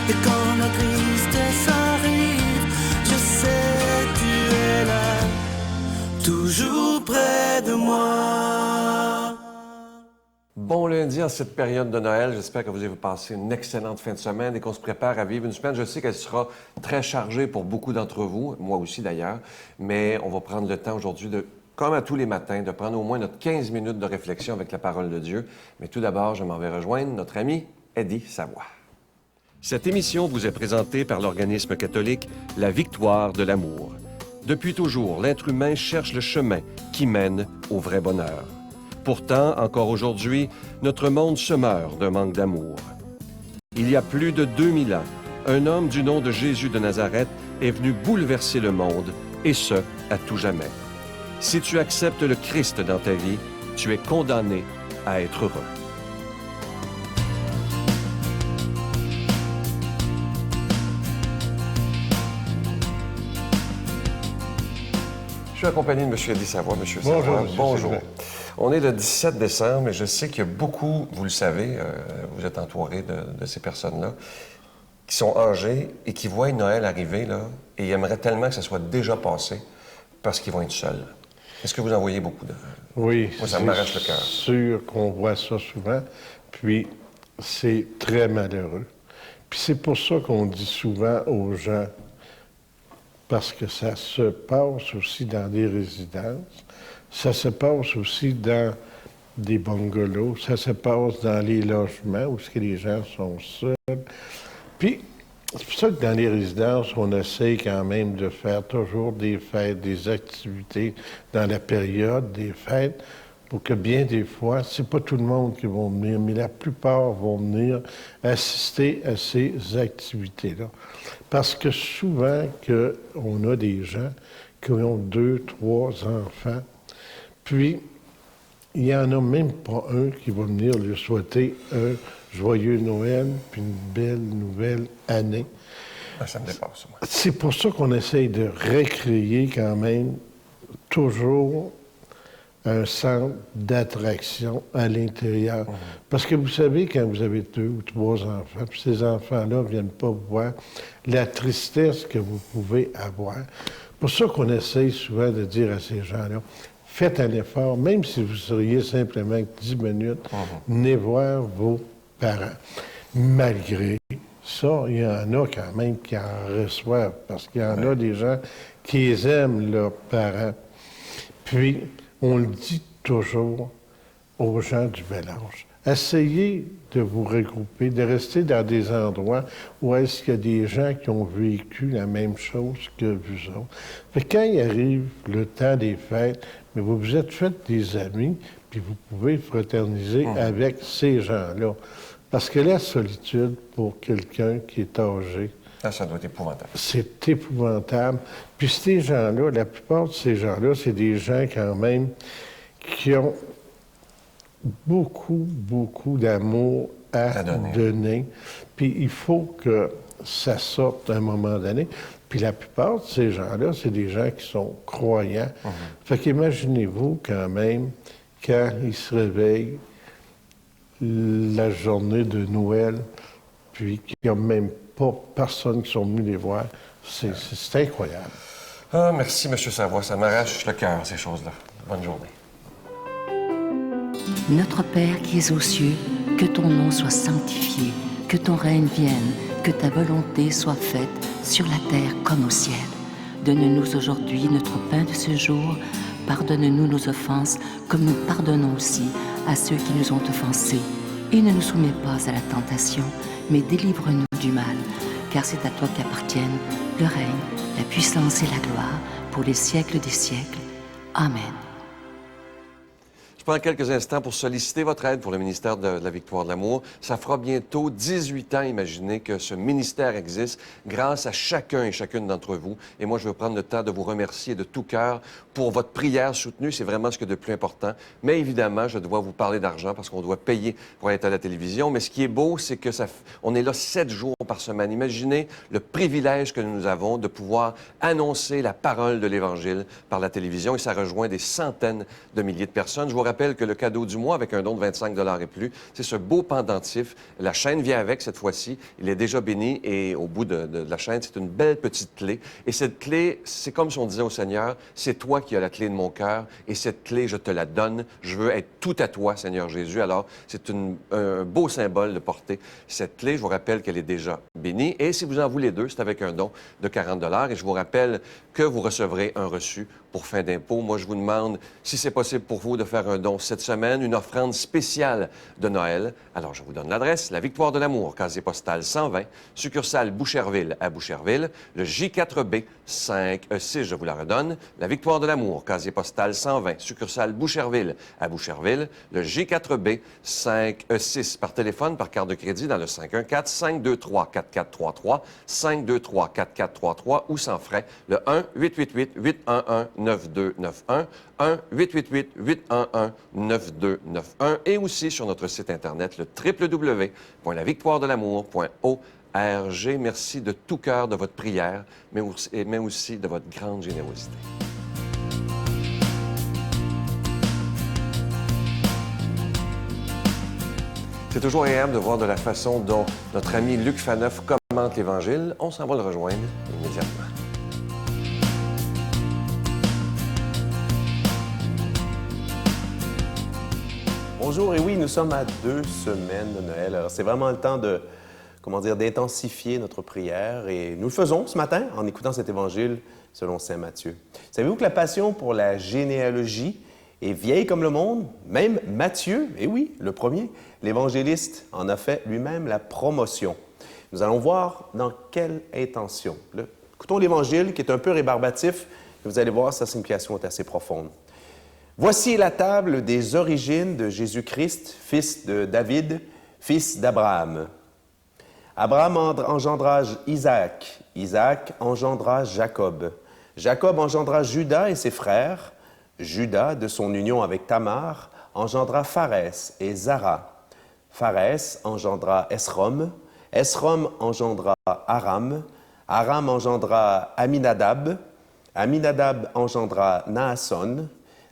Et quand la tristesse arrive, je sais que tu es là, toujours près de moi. Bon lundi en cette période de Noël. J'espère que vous avez passé une excellente fin de semaine et qu'on se prépare à vivre une semaine. Je sais qu'elle sera très chargée pour beaucoup d'entre vous, moi aussi d'ailleurs, mais on va prendre le temps aujourd'hui de, comme à tous les matins, de prendre au moins notre 15 minutes de réflexion avec la parole de Dieu. Mais tout d'abord, je m'en vais rejoindre notre ami Eddie Savoie. Cette émission vous est présentée par l'organisme catholique La Victoire de l'amour. Depuis toujours, l'être humain cherche le chemin qui mène au vrai bonheur. Pourtant, encore aujourd'hui, notre monde se meurt d'un manque d'amour. Il y a plus de 2000 ans, un homme du nom de Jésus de Nazareth est venu bouleverser le monde, et ce, à tout jamais. Si tu acceptes le Christ dans ta vie, tu es condamné à être heureux. Je suis accompagné de M. Eddie Savoie. M. Savoie, bonjour. On est le 17 décembre et je sais qu'il y a beaucoup, vous le savez, vous êtes entouré de ces personnes-là, qui sont âgées et qui voient Noël arriver là, et ils aimeraient tellement que ça soit déjà passé parce qu'ils vont être seuls. Est-ce que vous en voyez beaucoup de... Oui, moi, ça m'arrache le cœur. C'est sûr qu'on voit ça souvent, puis c'est très malheureux. Puis c'est pour ça qu'on dit souvent aux gens, parce que ça se passe aussi dans des résidences, ça se passe aussi dans des bungalows, ça se passe dans les logements où les gens sont seuls. Puis, c'est pour ça que dans les résidences, on essaie quand même de faire toujours des fêtes, des activités dans la période des fêtes, pour que bien des fois, c'est pas tout le monde qui va venir, mais la plupart vont venir assister à ces activités-là. Parce que souvent, on a des gens qui ont 2, 3 enfants, puis il n'y en a même pas un qui va venir lui souhaiter un joyeux Noël, puis une belle nouvelle année. Ça me dépasse, moi. C'est pour ça qu'on essaye de recréer quand même toujours un centre d'attraction à l'intérieur. Parce que vous savez, quand vous avez 2 ou 3 enfants, puis ces enfants-là ne viennent pas voir la tristesse que vous pouvez avoir. C'est pour ça qu'on essaye souvent de dire à ces gens-là, faites un effort, même si vous seriez simplement 10 minutes, venez voir vos parents. Malgré ça, il y en a quand même qui en reçoivent, parce qu'il y en a des gens qui aiment leurs parents. Puis, on le dit toujours aux gens du bel âge. Essayez de vous regrouper, de rester dans des endroits où est-ce qu'il y a des gens qui ont vécu la même chose que vous autres. Fait que quand il arrive le temps des fêtes, mais vous vous êtes fait des amis, puis vous pouvez fraterniser avec ces gens-là. Parce que la solitude, pour quelqu'un qui est âgé, ça doit être épouvantable. C'est épouvantable. Puis ces gens-là, la plupart de ces gens-là, c'est des gens quand même qui ont beaucoup, beaucoup d'amour à donner. Puis il faut que ça sorte à un moment donné. Puis la plupart de ces gens-là, c'est des gens qui sont croyants. Fait qu'imaginez-vous quand même, quand ils se réveillent la journée de Noël, puis qu'il n'y a même pas personne qui sont venus les voir. C'est incroyable. Ah, merci, M. Savoie. Ça m'arrache le cœur, ces choses-là. Bonne journée. Notre Père qui es aux cieux, que ton nom soit sanctifié, que ton règne vienne, que ta volonté soit faite sur la terre comme au ciel. Donne-nous aujourd'hui notre pain de ce jour. Pardonne-nous nos offenses, comme nous pardonnons aussi à ceux qui nous ont offensés. Et ne nous soumets pas à la tentation, mais délivre-nous du mal, car c'est à toi qu'appartiennent le règne, la puissance et la gloire, pour les siècles des siècles. Amen. Je prends quelques instants pour solliciter votre aide pour le ministère de la Victoire de l'amour. Ça fera bientôt 18 ans, imaginez, que ce ministère existe grâce à chacun et chacune d'entre vous. Et moi, je veux prendre le temps de vous remercier de tout cœur pour votre prière soutenue. C'est vraiment ce qui est de plus important. Mais évidemment, je dois vous parler d'argent parce qu'on doit payer pour être à la télévision. Mais ce qui est beau, c'est que on est là 7 jours par semaine. Imaginez le privilège que nous avons de pouvoir annoncer la parole de l'Évangile par la télévision. Et ça rejoint des centaines de milliers de personnes. Je vous rappelle rappelle que le cadeau du mois avec un don de 25 $ et plus, c'est ce beau pendentif. La chaîne vient avec cette fois-ci. Il est déjà béni et au bout de la chaîne, c'est une belle petite clé. Et cette clé, c'est comme si on disait au Seigneur, c'est toi qui as la clé de mon cœur et cette clé, je te la donne. Je veux être tout à toi, Seigneur Jésus. Alors, c'est un beau symbole de porter cette clé. Je vous rappelle qu'elle est déjà bénie. Et si vous en voulez deux, c'est avec un don de 40 $. Et je vous rappelle que vous recevrez un reçu pour fin d'impôt. Moi, je vous demande, si c'est possible pour vous, de faire un don cette semaine, une offrande spéciale de Noël. Alors, je vous donne l'adresse, la Victoire de l'Amour, casier postal 120, succursale Boucherville à Boucherville, le J4B 5E6, je vous la redonne, la Victoire de l'Amour, casier postal 120, succursale Boucherville à Boucherville, le J4B 5E6, par téléphone, par carte de crédit dans le 514-523-4433, 523-4433 ou sans frais, le 1-888-811-9291, 1-888-811-9291 et aussi sur notre site Internet, le www.lavictoiredelamour.org. Merci de tout cœur de votre prière, mais aussi de votre grande générosité. C'est toujours agréable de voir de la façon dont notre ami Luc Faneuf commente l'Évangile. On s'en va le rejoindre immédiatement. Bonjour, et oui, nous sommes à 2 semaines de Noël. Alors, c'est vraiment le temps de, d'intensifier notre prière. Et nous le faisons ce matin en écoutant cet évangile selon saint Matthieu. Savez-vous que la passion pour la généalogie est vieille comme le monde? Même Matthieu, et oui, le premier, l'évangéliste, en a fait lui-même la promotion. Nous allons voir dans quelle intention. Écoutons l'évangile qui est un peu rébarbatif, et vous allez voir, sa signification est assez profonde. Voici la table des origines de Jésus-Christ, fils de David, fils d'Abraham. Abraham engendra Isaac, Isaac engendra Jacob. Jacob engendra Judas et ses frères. Judas, de son union avec Tamar, engendra Pharès et Zara. Pharès engendra Esrom. Esrom engendra Aram. Aram engendra Aminadab. Aminadab engendra Naasson.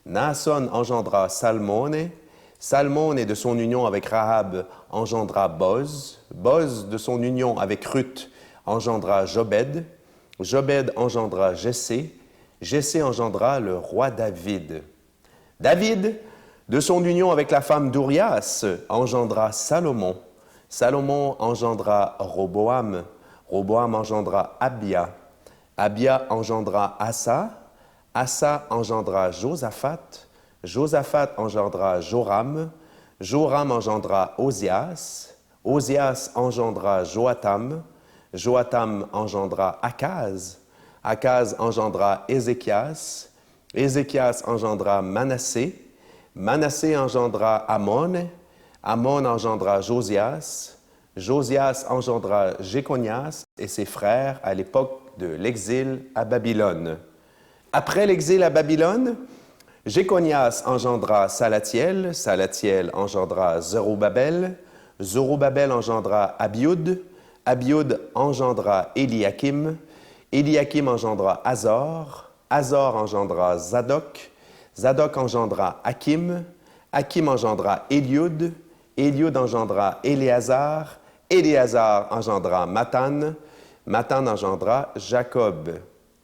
Naasson engendra Salmone. Salmone, de son union avec Rahab, engendra Boz. Boz, de son union avec Ruth, engendra Jobed. Jobed engendra Jessé. Jessé engendra le roi David. David, de son union avec la femme d'Urias, engendra Salomon. Salomon engendra Roboam. Roboam engendra Abia. Abia engendra Asa. Asa engendra Josaphat. Josaphat engendra Joram. Joram engendra Osias. Osias engendra Joatam. Joatam engendra Akaz. Akaz engendra Ézéchias. Ézéchias engendra Manassé. Manassé engendra Amon. Amon engendra Josias. Josias engendra Jéconias et ses frères à l'époque de l'exil à Babylone. Après l'exil à Babylone, Jéconias engendra Salatiel. Salatiel engendra Zorobabel. Zorobabel engendra Abiud. Abiud engendra Eliakim. Eliakim engendra Azor. Azor engendra Zadok. Zadok engendra Hakim. Hakim engendra Eliud. Eliud engendra Éléazar. Éléazar engendra Mathan. Mathan engendra Jacob.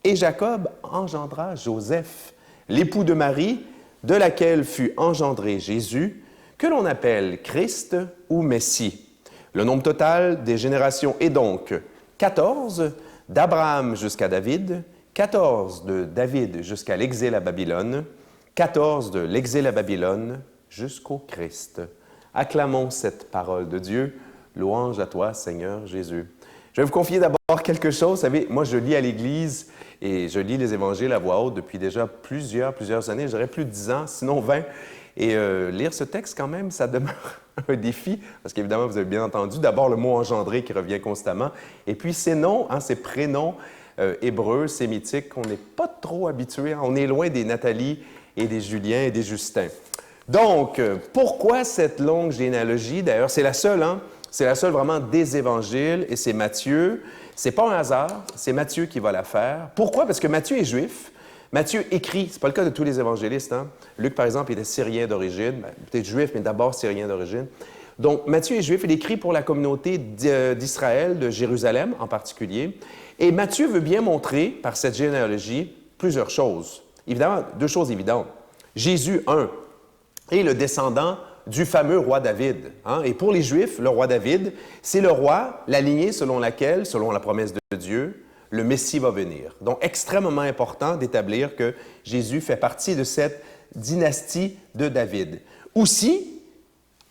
Et Jacob engendra Joseph, l'époux de Marie, de laquelle fut engendré Jésus, que l'on appelle Christ ou Messie. Le nombre total des générations est donc 14, d'Abraham jusqu'à David, 14 de David jusqu'à l'exil à Babylone, 14 de l'exil à Babylone jusqu'au Christ. Acclamons cette parole de Dieu. Louange à toi, Seigneur Jésus. Je vais vous confier d'abord quelque chose. Vous savez, moi, je lis à l'Église et je lis les évangiles à voix haute depuis déjà plusieurs années, je dirais plus de 10 ans, sinon 20. Et lire ce texte, quand même, ça demeure un défi, parce qu'évidemment, vous avez bien entendu, d'abord le mot « engendré » qui revient constamment, et puis ces noms, ces prénoms hébreux, sémitiques, qu'on n'est pas trop habitué. On est loin des Nathalie et des Julien et des Justin. Donc, pourquoi cette longue généalogie? D'ailleurs, c'est la seule, c'est la seule vraiment des évangiles, et c'est Matthieu. C'est pas un hasard, c'est Matthieu qui va la faire. Pourquoi? Parce que Matthieu est juif. Matthieu écrit, c'est pas le cas de tous les évangélistes, hein? Luc, par exemple, était syrien d'origine, peut-être juif, mais d'abord syrien d'origine. Donc, Matthieu est juif, il écrit pour la communauté d'Israël, de Jérusalem en particulier. Et Matthieu veut bien montrer, par cette généalogie, plusieurs choses. Évidemment, deux choses évidentes. Jésus, est le descendant du fameux roi David. Hein? Et pour les Juifs, le roi David, c'est le roi, la lignée selon laquelle, selon la promesse de Dieu, le Messie va venir. Donc, extrêmement important d'établir que Jésus fait partie de cette dynastie de David. Aussi,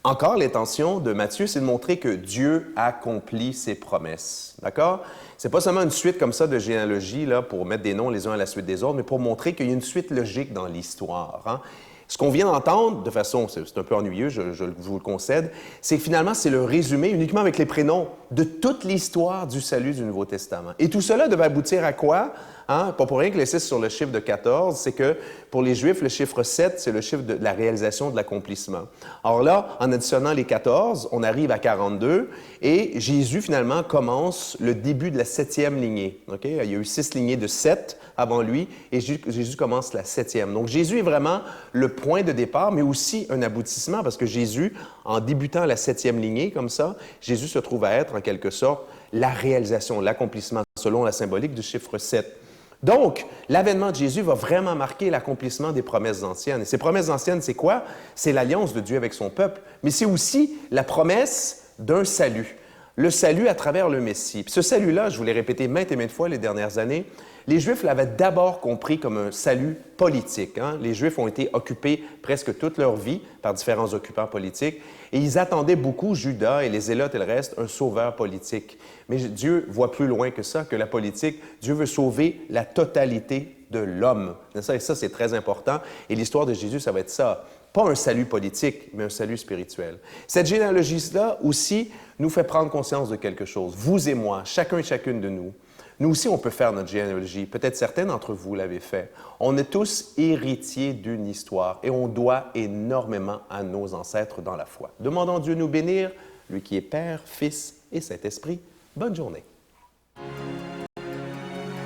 encore, l'intention de Matthieu, c'est de montrer que Dieu accomplit ses promesses. D'accord? C'est pas seulement une suite comme ça de généalogie là, pour mettre des noms les uns à la suite des autres, mais pour montrer qu'il y a une suite logique dans l'histoire. Hein? Ce qu'on vient d'entendre, de façon, c'est un peu ennuyeux, je vous le concède, c'est que finalement, c'est le résumé, uniquement avec les prénoms, de toute l'histoire du salut du Nouveau Testament. Et tout cela devait aboutir à quoi? Hein? Pas pour rien que les 6 sur le chiffre de 14, c'est que pour les Juifs, le chiffre 7, c'est le chiffre de la réalisation, de l'accomplissement. Alors là, en additionnant les 14, on arrive à 42, et Jésus, finalement, commence le début de la 7e lignée. Okay? Il y a eu 6 lignées de 7 avant lui, et Jésus commence la 7e. Donc, Jésus est vraiment le point de départ, mais aussi un aboutissement, parce que Jésus, en débutant la 7e lignée, comme ça, Jésus se trouve à être, en quelque sorte, la réalisation, l'accomplissement, selon la symbolique du chiffre 7. Donc, l'avènement de Jésus va vraiment marquer l'accomplissement des promesses anciennes. Et ces promesses anciennes, c'est quoi? C'est l'alliance de Dieu avec son peuple, mais c'est aussi la promesse d'un salut. Le salut à travers le Messie. Puis ce salut-là, je vous l'ai répété maintes et maintes fois les dernières années, les Juifs l'avaient d'abord compris comme un salut politique. Hein? Les Juifs ont été occupés presque toute leur vie par différents occupants politiques et ils attendaient beaucoup, Judas et les Zélotes et le reste, un sauveur politique. Mais Dieu voit plus loin que ça, que la politique. Dieu veut sauver la totalité de l'homme. Et ça, c'est très important. Et l'histoire de Jésus, ça va être ça. Pas un salut politique, mais un salut spirituel. Cette généalogie-là aussi nous fait prendre conscience de quelque chose. Vous et moi, chacun et chacune de nous, nous aussi, on peut faire notre généalogie. Peut-être certains d'entre vous l'avez fait. On est tous héritiers d'une histoire et on doit énormément à nos ancêtres dans la foi. Demandons à Dieu de nous bénir, lui qui est Père, Fils et Saint-Esprit. Bonne journée.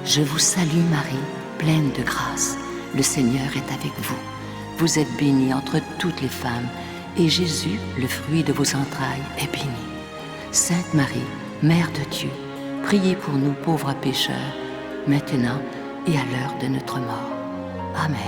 Je vous salue Marie, pleine de grâce. Le Seigneur est avec vous. Vous êtes bénie entre toutes les femmes, et Jésus, le fruit de vos entrailles, est béni. Sainte Marie, Mère de Dieu, priez pour nous pauvres pécheurs, maintenant et à l'heure de notre mort. Amen.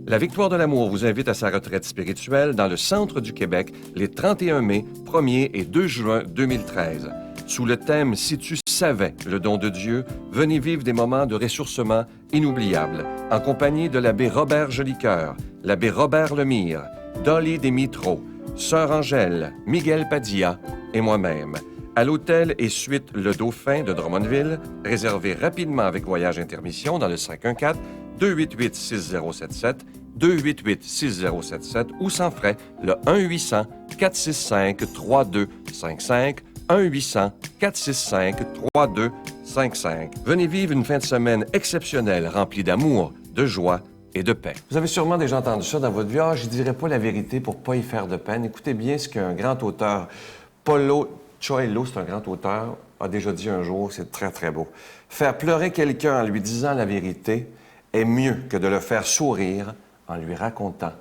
La Victoire de l'amour vous invite à sa retraite spirituelle dans le centre du Québec les 31 mai, 1er et 2 juin 2013. Sous le thème « Si tu savais le don de Dieu », venez vivre des moments de ressourcement inoubliables en compagnie de l'abbé Robert Jolicoeur, l'abbé Robert Lemire, Dolly Desmitreaux, Sœur Angèle, Miguel Padilla et moi-même. À l'hôtel et suite Le Dauphin de Drummondville, réservé rapidement avec voyage intermission dans le 514-288-6077, 288-6077 ou sans frais le 1-800-465-3255, 1-800-465-3255. Venez vivre une fin de semaine exceptiellelle remplie d'amour, de joie et de paix. Vous avez sûrement déjà entendu ça dans votre vie. Ah, je ne dirais pas la vérité pour ne pas y faire de peine. Écoutez bien ce qu'un grand auteur, Paulo Coelho, c'est un grand auteur, a déjà dit un jour, c'est très, très beau. Faire pleurer quelqu'un en lui disant la vérité est mieux que de le faire sourire en lui racontant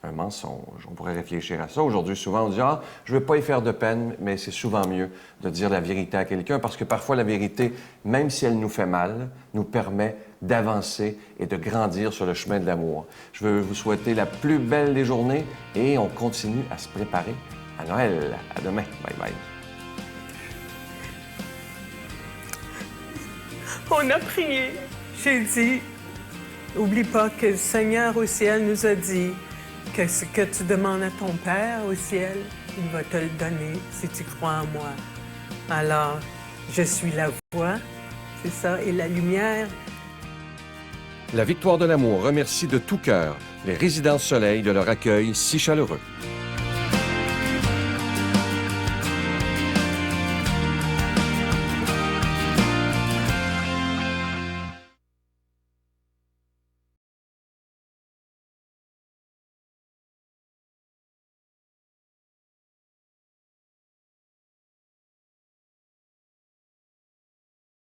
un mensonge. On pourrait réfléchir à ça. Aujourd'hui, souvent, on dit « Ah, je ne veux pas y faire de peine », mais c'est souvent mieux de dire la vérité à quelqu'un parce que parfois, la vérité, même si elle nous fait mal, nous permet d'avancer et de grandir sur le chemin de l'amour. Je veux vous souhaiter la plus belle des journées et on continue à se préparer à Noël. À demain. Bye bye. On a prié. J'ai dit, oublie pas que le Seigneur au ciel nous a dit que ce que tu demandes à ton Père au ciel, il va te le donner si tu crois en moi. Alors, je suis la voix, c'est ça, et la lumière. La Victoire de l'amour remercie de tout cœur les Résidences Soleil de leur accueil si chaleureux.